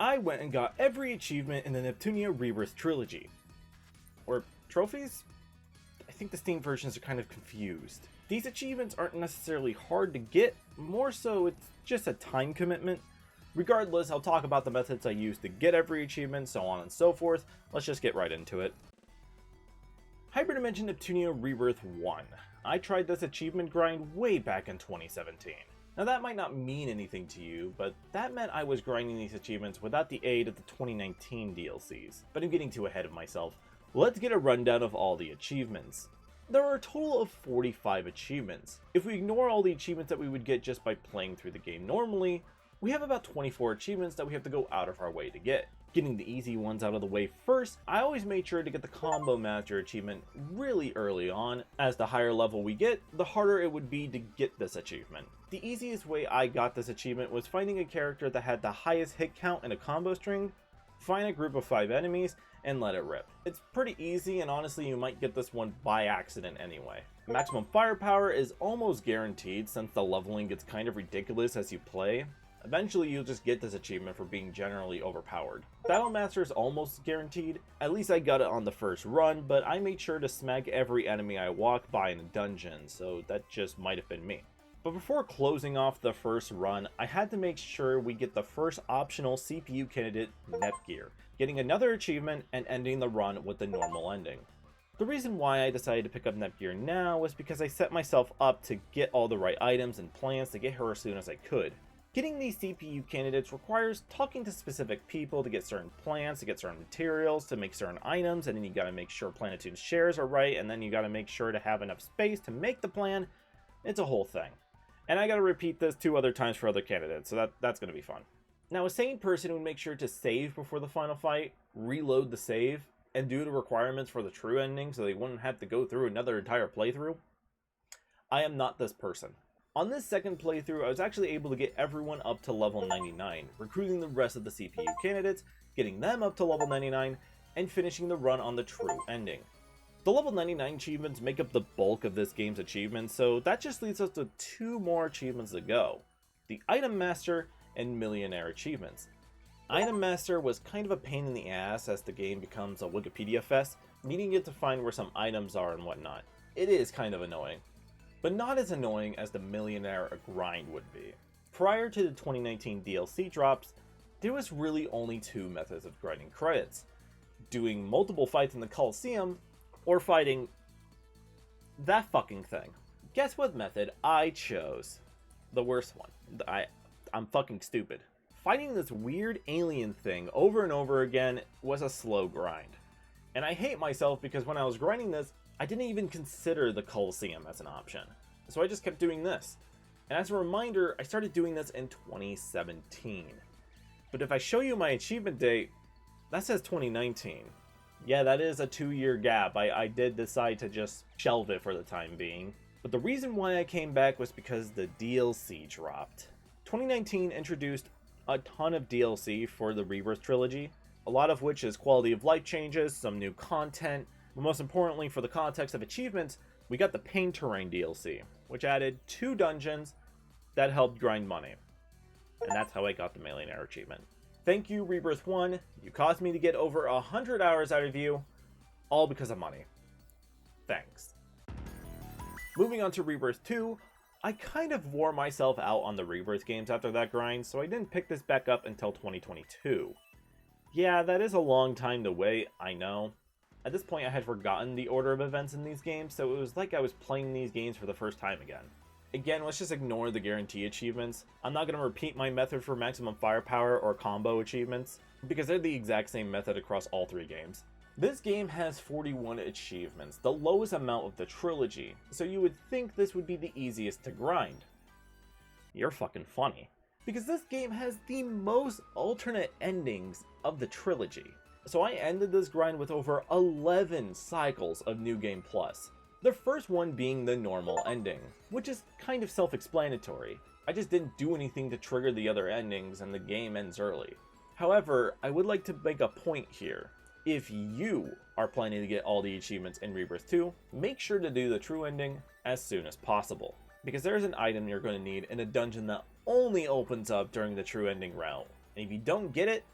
I went and got every achievement in the Neptunia Re Trilogy. Or trophies? I think the Steam versions are kind of confused. These achievements aren't necessarily hard to get, more so it's just a time commitment. Regardless, I'll talk about the methods I use to get every achievement, so on and so forth. Let's just get right into it. Hyperdimension Neptunia Rebirth 1. I tried this achievement grind way back in 2017. Now that might not mean anything to you, but that meant I was grinding these achievements without the aid of the 2019 DLCs. But I'm getting too ahead of myself. Let's get a rundown of all the achievements. There are a total of 45 achievements. If we ignore all the achievements that we would get just by playing through the game normally, we have about 24 achievements that we have to go out of our way to get. Getting the easy ones out of the way first, I always made sure to get the Combo Master achievement really early on. As the higher level we get, the harder it would be to get this achievement. The easiest way I got this achievement was finding a character that had the highest hit count in a combo string, find a group of 5 enemies, and let it rip. It's pretty easy, and honestly you might get this one by accident anyway. Maximum firepower is almost guaranteed since the leveling gets kind of ridiculous as you play. Eventually you'll just get this achievement for being generally overpowered. Battle Master is almost guaranteed, at least I got it on the first run, but I made sure to smack every enemy I walked by in a dungeon, so that just might have been me. But before closing off the first run, I had to make sure we get the first optional CPU candidate, Nepgear, getting another achievement and ending the run with the normal ending. The reason why I decided to pick up Nepgear now was because I set myself up to get all the right items and plans to get her as soon as I could. Getting these CPU candidates requires talking to specific people to get certain plans, to get certain materials, to make certain items, and then you gotta make sure Planetoon's shares are right, and then you gotta make sure to have enough space to make the plan. It's a whole thing. And I gotta repeat this 2 other times for other candidates, so that's gonna be fun. Now, a sane person would make sure to save before the final fight, reload the save, and do the requirements for the true ending so they wouldn't have to go through another entire playthrough. I am not this person. On this second playthrough, I was actually able to get everyone up to level 99, recruiting the rest of the CPU candidates, getting them up to level 99, and finishing the run on the true ending. The level 99 achievements make up the bulk of this game's achievements, so that just leaves us with 2 more achievements to go. The Item Master and Millionaire achievements. Item Master was kind of a pain in the ass as the game becomes a Wikipedia fest, needing it to find where some items are and whatnot. It is kind of annoying. But not as annoying as the Millionaire grind would be. Prior to the 2019 DLC drops, there was really only 2 methods of grinding credits. Doing multiple fights in the Coliseum, or fighting that fucking thing. Guess what method I chose? The worst one. I'm fucking stupid. Fighting this weird alien thing over and over again was a slow grind. And I hate myself because when I was grinding this, I didn't even consider the Coliseum as an option. So I just kept doing this. And as a reminder, I started doing this in 2017. But if I show you my achievement date, that says 2019. Yeah, that is a 2-year gap. I did decide to just shelve it for the time being. But the reason why I came back was because the DLC dropped. 2019 introduced a ton of DLC for the Rebirth Trilogy, a lot of which is quality of life changes, some new content, but most importantly for the context of achievements, we got the Pain Terrain DLC, which added 2 dungeons that helped grind money. And that's how I got the Millionaire achievement. Thank you, Rebirth 1, you caused me to get over 100 hours out of you, all because of money. Thanks. Moving on to Rebirth 2, I kind of wore myself out on the Rebirth games after that grind, so I didn't pick this back up until 2022. Yeah, that is a long time to wait, I know. At this point I had forgotten the order of events in these games, so it was like I was playing these games for the first time again. Again, let's just ignore the guarantee achievements. I'm not going to repeat my method for maximum firepower or combo achievements, because they're the exact same method across all 3 games. This game has 41 achievements, the lowest amount of the trilogy, so you would think this would be the easiest to grind. You're fucking funny. Because this game has the most alternate endings of the trilogy. So I ended this grind with over 11 cycles of New Game Plus. The first one being the normal ending, which is kind of self-explanatory. I just didn't do anything to trigger the other endings and the game ends early. However, I would like to make a point here. If you are planning to get all the achievements in Rebirth 2, make sure to do the true ending as soon as possible. Because there's an item you're going to need in a dungeon that only opens up during the true ending route. And if you don't get it,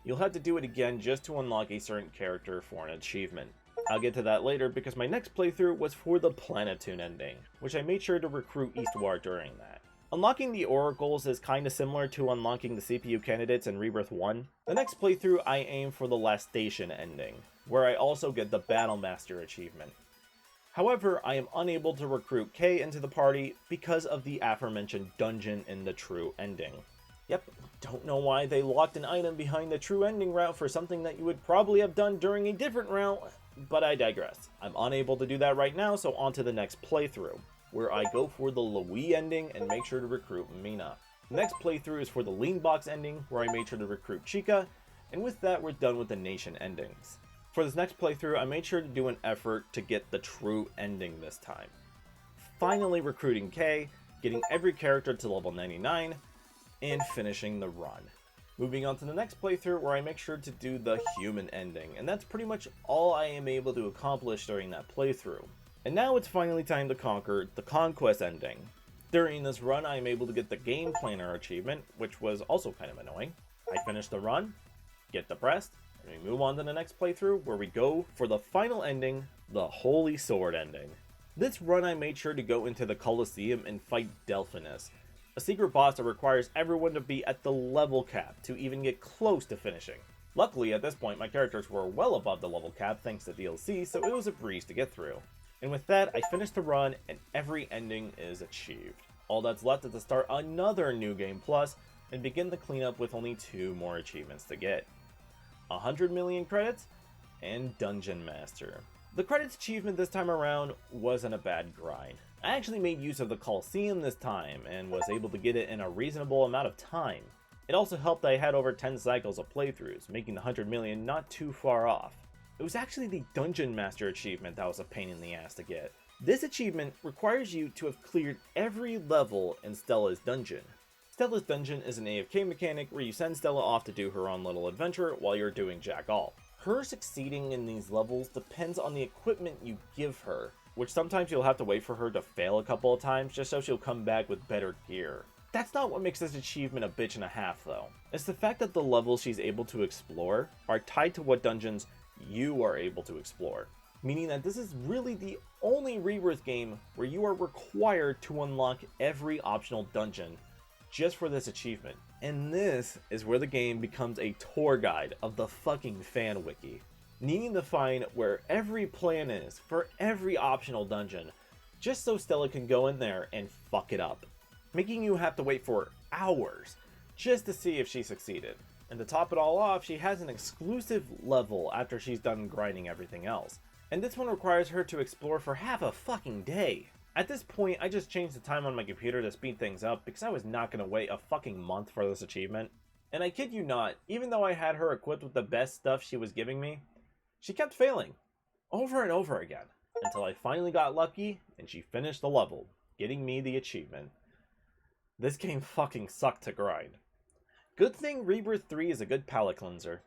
You'll have to do it again just to unlock a certain character for an achievement. I'll get to that later because my next playthrough was for the Planetoon ending, which I made sure to recruit Eastward during that. Unlocking the Oracles is kinda similar to unlocking the CPU candidates in Rebirth 1. The next playthrough I aim for the Last Station ending, where I also get the Battle Master achievement. However, I am unable to recruit Kay into the party because of the aforementioned dungeon in the true ending. Yep, don't know why they locked an item behind the true ending route for something that you would probably have done during a different route, but I digress. I'm unable to do that right now, so on to the next playthrough, where I go for the Louis ending and make sure to recruit Mina. The next playthrough is for the Lean Box ending, where I made sure to recruit Chica, and with that we're done with the Nation endings. For this next playthrough, I made sure to do an effort to get the true ending this time. Finally recruiting Kay, getting every character to level 99, and finishing the run. Moving on to the next playthrough where I make sure to do the human ending, and that's pretty much all I am able to accomplish during that playthrough. And now it's finally time to conquer the Conquest ending. During this run I am able to get the Game Planner achievement, which was also kind of annoying. I finish the run, get depressed, and we move on to the next playthrough where we go for the final ending, the Holy Sword ending. This run I made sure to go into the Colosseum and fight Delphinus, a secret boss that requires everyone to be at the level cap to even get close to finishing. Luckily at this point my characters were well above the level cap thanks to DLC, so it was a breeze to get through. And with that I finished the run and every ending is achieved. All that's left is to start another New Game Plus and begin the cleanup with only 2 more achievements to get. 100 million credits, and Dungeon Master. The credits achievement this time around wasn't a bad grind. I actually made use of the Colosseum this time, and was able to get it in a reasonable amount of time. It also helped that I had over 10 cycles of playthroughs, making the 100 million not too far off. It was actually the Dungeon Master achievement that was a pain in the ass to get. This achievement requires you to have cleared every level in Stella's dungeon. Stella's dungeon is an AFK mechanic where you send Stella off to do her own little adventure while you're doing jack all. Her succeeding in these levels depends on the equipment you give her, which sometimes you'll have to wait for her to fail a couple of times just so she'll come back with better gear. That's not what makes this achievement a bitch and a half though. It's the fact that the levels she's able to explore are tied to what dungeons you are able to explore. Meaning that this is really the only Rebirth game where you are required to unlock every optional dungeon just for this achievement. And this is where the game becomes a tour guide of the fucking fan wiki. Needing to find where every plan is for every optional dungeon, just so Stella can go in there and fuck it up. Making you have to wait for hours just to see if she succeeded. And to top it all off, she has an exclusive level after she's done grinding everything else. And this one requires her to explore for half a fucking day. At this point, I just changed the time on my computer to speed things up because I was not going to wait a fucking month for this achievement. And I kid you not, even though I had her equipped with the best stuff she was giving me, she kept failing, over and over again, until I finally got lucky and she finished the level, getting me the achievement. This game fucking sucked to grind. Good thing Rebirth 3 is a good palate cleanser.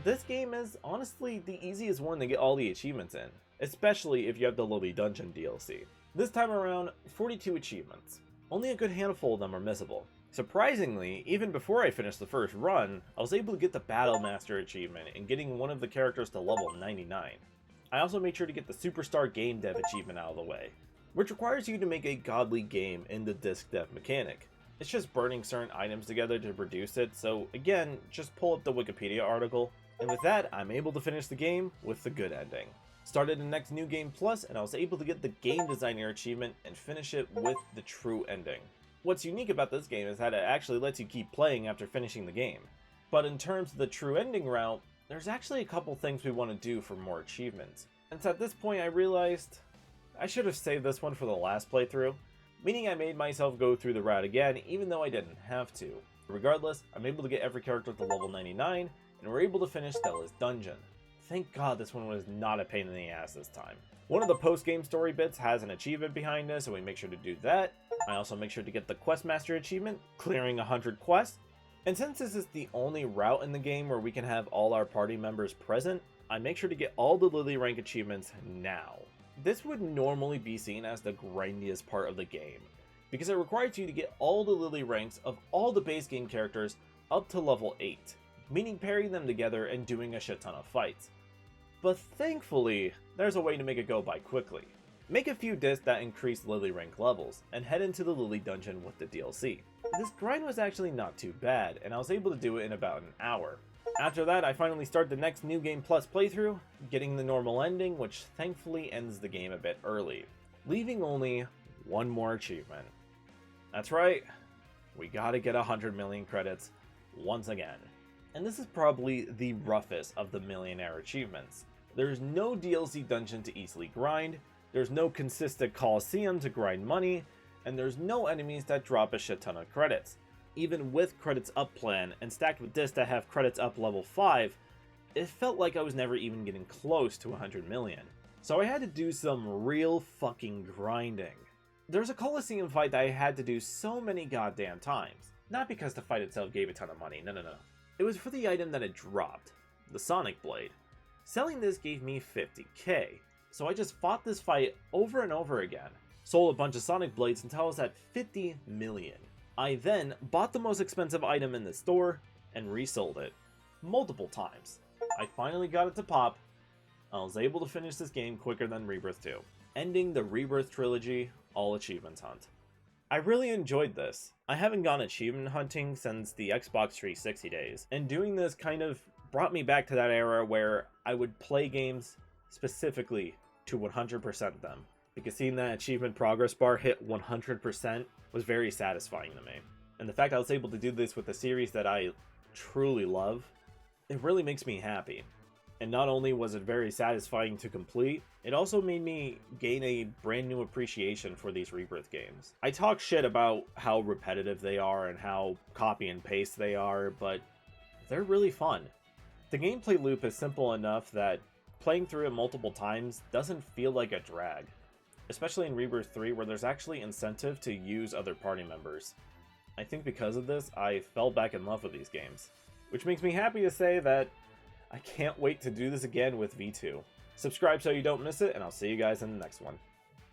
This game is honestly the easiest one to get all the achievements in, especially if you have the Lily Dungeon DLC. This time around, 42 achievements. Only a good handful of them are missable. Surprisingly, even before I finished the first run, I was able to get the Battle Master achievement and getting one of the characters to level 99. I also made sure to get the Superstar Game Dev achievement out of the way, which requires you to make a godly game in the disc dev mechanic. It's just burning certain items together to produce it, so again, just pull up the Wikipedia article. And with that, I'm able to finish the game with the good ending. Started the next New Game Plus, and I was able to get the Game Designer achievement and finish it with the true ending. What's unique about this game is that it actually lets you keep playing after finishing the game. But in terms of the true ending route, there's actually a couple things we want to do for more achievements. And so at this point I realized I should have saved this one for the last playthrough, meaning I made myself go through the route again even though I didn't have to. Regardless, I'm able to get every character to level 99, and we're able to finish Stella's dungeon. Thank God this one was not a pain in the ass this time. One of the post-game story bits has an achievement behind us, and we make sure to do that. I also make sure to get the Questmaster achievement, clearing 100 quests. And since this is the only route in the game where we can have all our party members present, I make sure to get all the Lily rank achievements now. This would normally be seen as the grindiest part of the game, because it requires you to get all the Lily ranks of all the base game characters up to level 8. meaning pairing them together and doing a shit ton of fights. But thankfully, there's a way to make it go by quickly. Make a few discs that increase Lily rank levels, and head into the Lily dungeon with the DLC. This grind was actually not too bad, and I was able to do it in about an hour. After that, I finally start the next New Game Plus playthrough, getting the normal ending, which thankfully ends the game a bit early, leaving only one more achievement. That's right, we gotta get 100 million credits once again. And this is probably the roughest of the millionaire achievements. There's no DLC dungeon to easily grind, there's no consistent Coliseum to grind money, and there's no enemies that drop a shit ton of credits. Even with credits up plan and stacked with discs that have credits up level 5, it felt like I was never even getting close to 100 million. So I had to do some real fucking grinding. There's a Coliseum fight that I had to do so many goddamn times. Not because the fight itself gave a ton of money, no. It was for the item that it dropped, the Sonic Blade. Selling this gave me 50k, so I just fought this fight over and over again. Sold a bunch of Sonic Blades until I was at 50 million. I then bought the most expensive item in the store and resold it multiple times. I finally got it to pop. I was able to finish this game quicker than Rebirth 2, ending the Rebirth Trilogy all achievements hunt. I really enjoyed this. I haven't gone achievement hunting since the Xbox 360 days, and doing this kind of brought me back to that era where I would play games specifically to 100% them, because seeing that achievement progress bar hit 100% was very satisfying to me. And the fact I was able to do this with a series that I truly love, it really makes me happy. And not only was it very satisfying to complete, it also made me gain a brand new appreciation for these Rebirth games. I talk shit about how repetitive they are and how copy and paste they are, but they're really fun. The gameplay loop is simple enough that playing through it multiple times doesn't feel like a drag. Especially in Rebirth 3, where there's actually incentive to use other party members. I think because of this, I fell back in love with these games. Which makes me happy to say that I can't wait to do this again with V2. Subscribe so you don't miss it, and I'll see you guys in the next one.